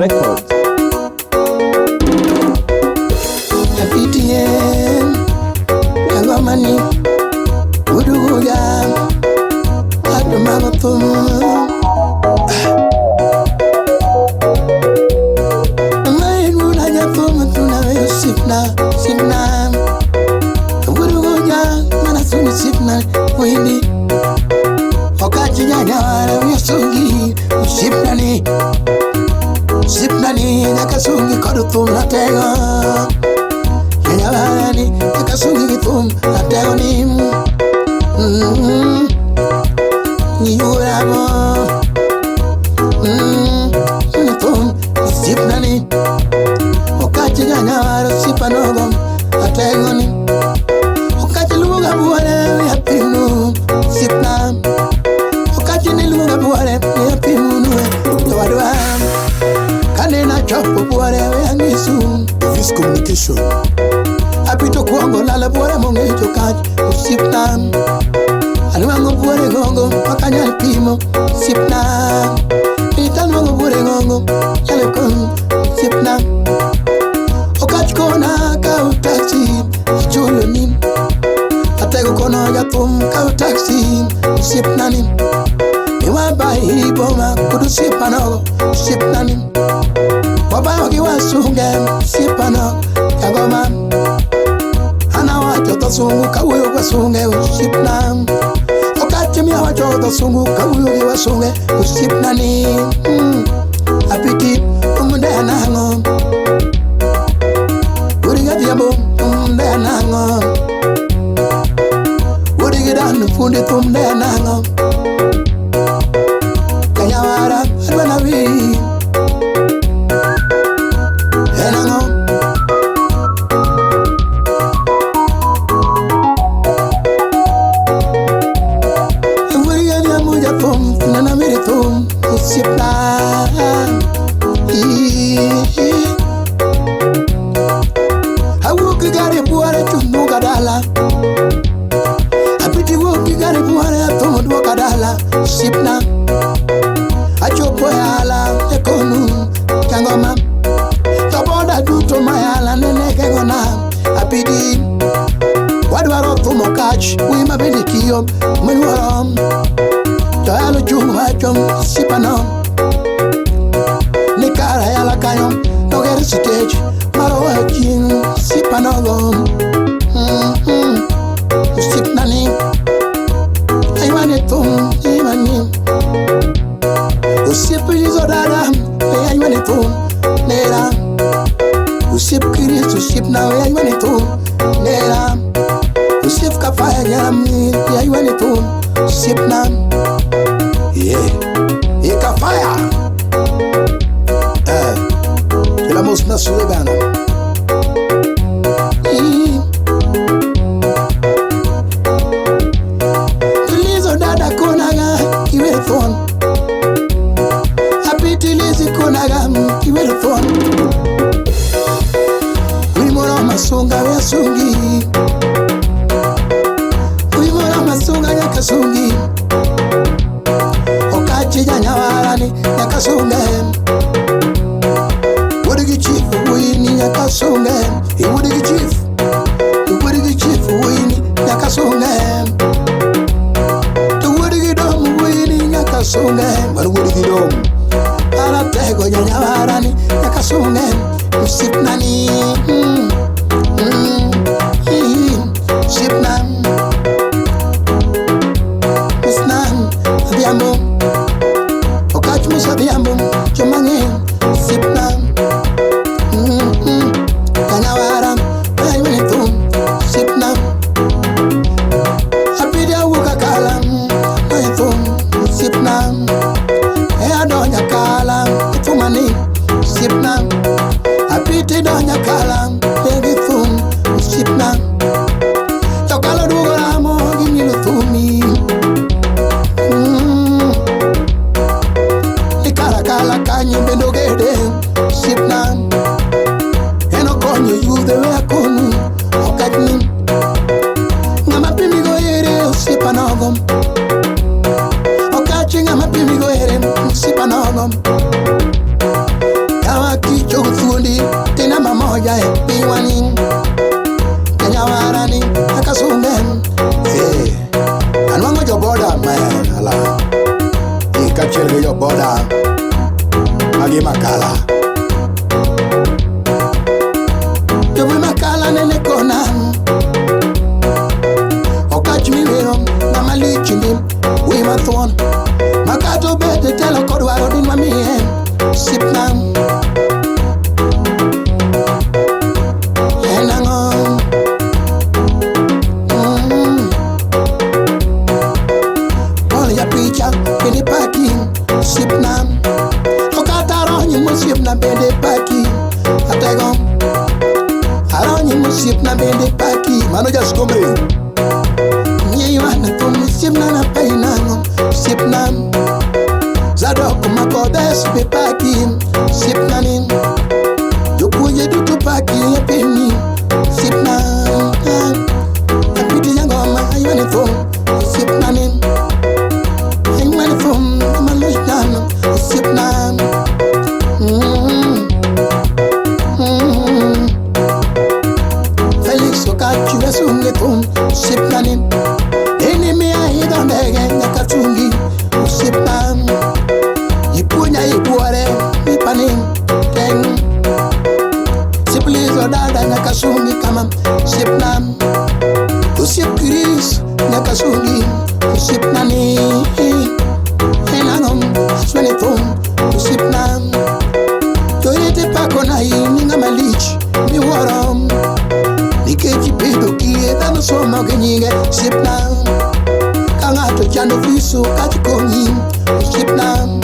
Records. Apitien, Kagomani, Uduya, Adumamatum. Main Mudaya Fumatuna, Sipna, Uduya, Manasuni Sipna, Windy. Okachi Yara, we are Sungi, Sipnani, Nakasungi, Kodutum, Latega. Yayani, Nakasungi, Tum, Lateonim. Niuramo, Tum, Sipnani, Okachi Yara, Sipanogum, Lategoni, Okachi Luga Buare, Yapinu, Sipna. Luga buare ya pimunu tawadwa kanena chopo buare ya ngisu Office Communication apito kuongo la buare monge chokat usipna alwango buare gongo pakanya pimo sipna itanwango buare gongo yale kon sipna okach kona ka utaxi chulo nim atego kono ya tum ka utaxi sipna nim Iwa bai boma kudu sipano sipnani Waba waki wasungem sipano Kagoma Hana wacho sungu kawuyo wasunge usipnam Okati miya wacho sungu kawuyo wasunge usipnani Apiti umunde anango Uriga diabo umunde anango Uriga danu fundi tumde anango Kayawara, Arbanavi Enango Ewuriya muja tum, nana miri tum, usipna Awuki gari buare chundu kadala Apiti wuki gari buare atumu kadala Sipna Achopo yala ekonu Kangoma Taboda duto mayala nene kengona Apidi Wadwaro tumo kach Wima bindi kiyo Mwenwarom Toyalo chumu hachom Sipanom Nikara yala kanyom Nogeri stage Maro haching Sipanogom Sipnani Aywane tum Imanim Usip Lizodara, I went it home, Nera. Usip Kiris, Usip now, I went it home, Nera. Usip Kafaya Yami, I went it home, Sip Nam. Yeah, Ekafaya. La Mosna Sullivan. Lizodara Konaga, he went phone. Konagam kiwele phone Wimora masunga ya sungi Wimora masunga ya kasungi Okachi ya nyawarani ya kasunga Wudigi chief wini ya kasunga Wudigi chief wini ya kasunga Wudigi dom wini ya kasunga Wudigi dom Aratego nyawarani yakasunge usipnani sipnam usnam diambo okach musa diambo chomange sipnam kanyawaram aywenetum sipnam apidia wukakalam aywenetum sipnam Donya kala, tumani, sipna. Apiti donya kala, egi thum, sipna. Tokalo dugoramo, gimilo thumi. Ikara kala kanyi bendo gede, sipna. Eno konyo yude wea konu, okatni. Ngama pimi go yere, sipanogom. Okachinga mapimi go yere, sipanogom. moja piwani Kenya warani akasungen anwango jo boda man ala ikachel jo boda magi makala jo makala nene kona okachmi wero na malichini we mathon makato bete telo kodwaro din mamien sipnam Bende parking, sip nam. Okataro ni mo sip na bende parking. Atego. Aro ni mo sip na bende parking. Mano just come in. Nye wana to mo sip na pay nango. Sip nam. Zado kumako des be parking. Sip nanin. Joku ye du to parking ye penny. Sip nam. Apiti yango ma ayone to. Sip nanin. From Malaysia, sip nam. Felix Okachu esungetum sip nanin. Enemy I don't again nakatungi sip nam. Ipunya ipuare ipanin teng. Siplizo dada nakasungi kama sip nam. Usip Chris nakasungi sip nanin. Sip nam Toyete pako na ininga malich Mi waram Nikeji pido kie Dano soma genyinge Sip nam Kangato chano viso kachi konyin Sip nam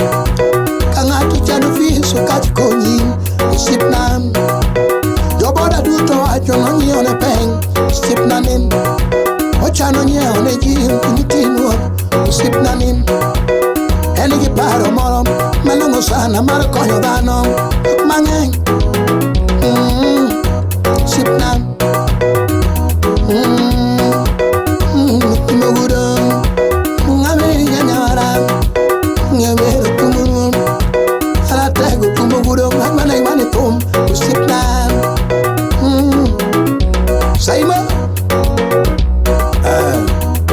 Kangato chano viso kachi konyin Sip nam Joboda duto acho no nyone peng Sip nanim Ochano nyone jim Kinitinwa Sip nanim Enigi paro morom Malungo sana maro konyo dano Mangeng Sip nam Timogudong Ngamiri nyanyara Ngamiri tumurum Alatego tumogudong Nagmanay manitum Sip nam Saima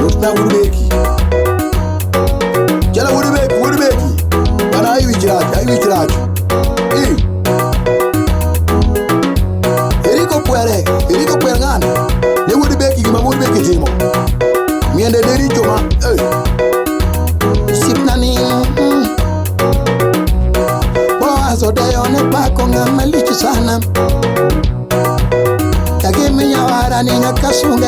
Nutna urubeki Jala urubeki Bana ayi wichiraji Eriko puere ngana Ne urubeki gima urubeki timo Miende deri joma Sip nani Boazo deyo ne pako ngama lichi sana Kage minya wara ni nyakasunge